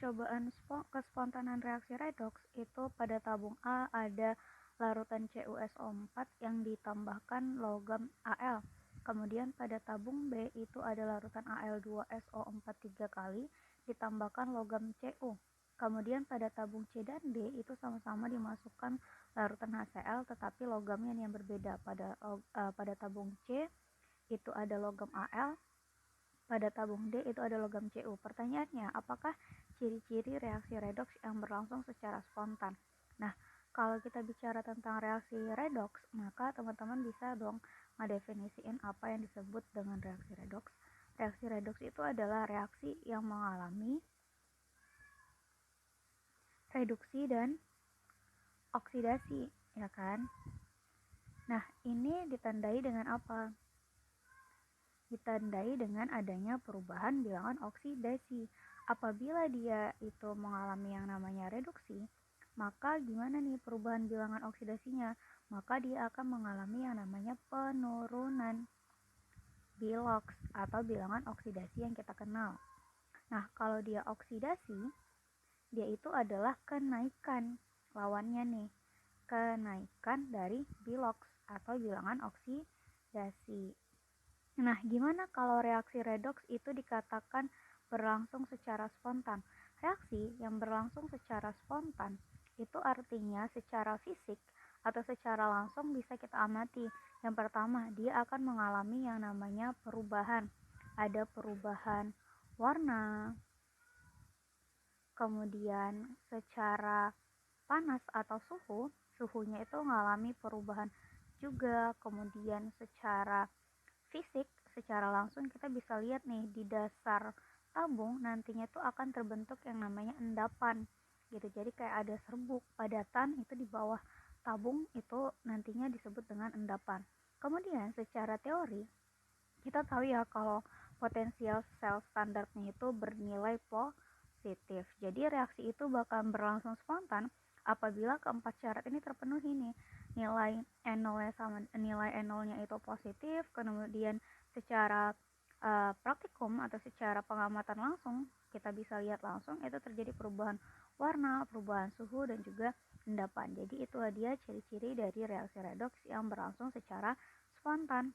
percobaan kespontanan reaksi redoks itu pada tabung A ada larutan CuSO4 yang ditambahkan logam Al. Kemudian pada tabung B itu ada larutan Al2SO4 3 kali ditambahkan logam Cu. Kemudian pada tabung C dan D itu sama-sama dimasukkan larutan HCl tetapi logamnya yang berbeda. Pada tabung C itu ada logam Al, pada tabung D itu ada logam Cu. Pertanyaannya, apakah ciri-ciri reaksi redoks yang berlangsung secara spontan? Nah, kalau kita bicara tentang reaksi redoks, maka teman-teman bisa dong ngedefinisiin apa yang disebut dengan reaksi redoks. Reaksi redoks itu adalah reaksi yang mengalami reduksi dan oksidasi, ya kan? Nah, ini ditandai dengan apa? Ditandai dengan adanya perubahan bilangan oksidasi. Apabila dia itu mengalami yang namanya reduksi, maka gimana nih perubahan bilangan oksidasinya? Maka dia akan mengalami yang namanya penurunan biloks atau bilangan oksidasi yang kita kenal. Nah, kalau dia oksidasi, dia itu adalah kenaikan, lawannya nih, kenaikan dari biloks atau bilangan oksidasi. Nah, gimana kalau reaksi redoks itu dikatakan berlangsung secara spontan? Reaksi yang berlangsung secara spontan itu artinya secara fisik atau secara langsung bisa kita amati. Yang pertama, dia akan mengalami yang namanya perubahan. Ada perubahan warna, kemudian secara panas atau suhunya itu mengalami perubahan juga. Kemudian secara fisik, secara langsung kita bisa lihat nih di dasar tabung nantinya tuh akan terbentuk yang namanya endapan gitu. Jadi kayak ada serbuk padatan itu di bawah tabung, itu nantinya disebut dengan endapan. Kemudian secara teori kita tahu ya kalau potensial sel standarnya itu bernilai positif. Jadi reaksi itu bakal berlangsung spontan apabila keempat syarat ini terpenuhi nih. Nilai N0-nya itu positif, kemudian secara praktikum atau secara pengamatan langsung kita bisa lihat langsung itu terjadi perubahan warna, perubahan suhu dan juga endapan. Jadi itulah dia ciri-ciri dari reaksi redoks yang berlangsung secara spontan.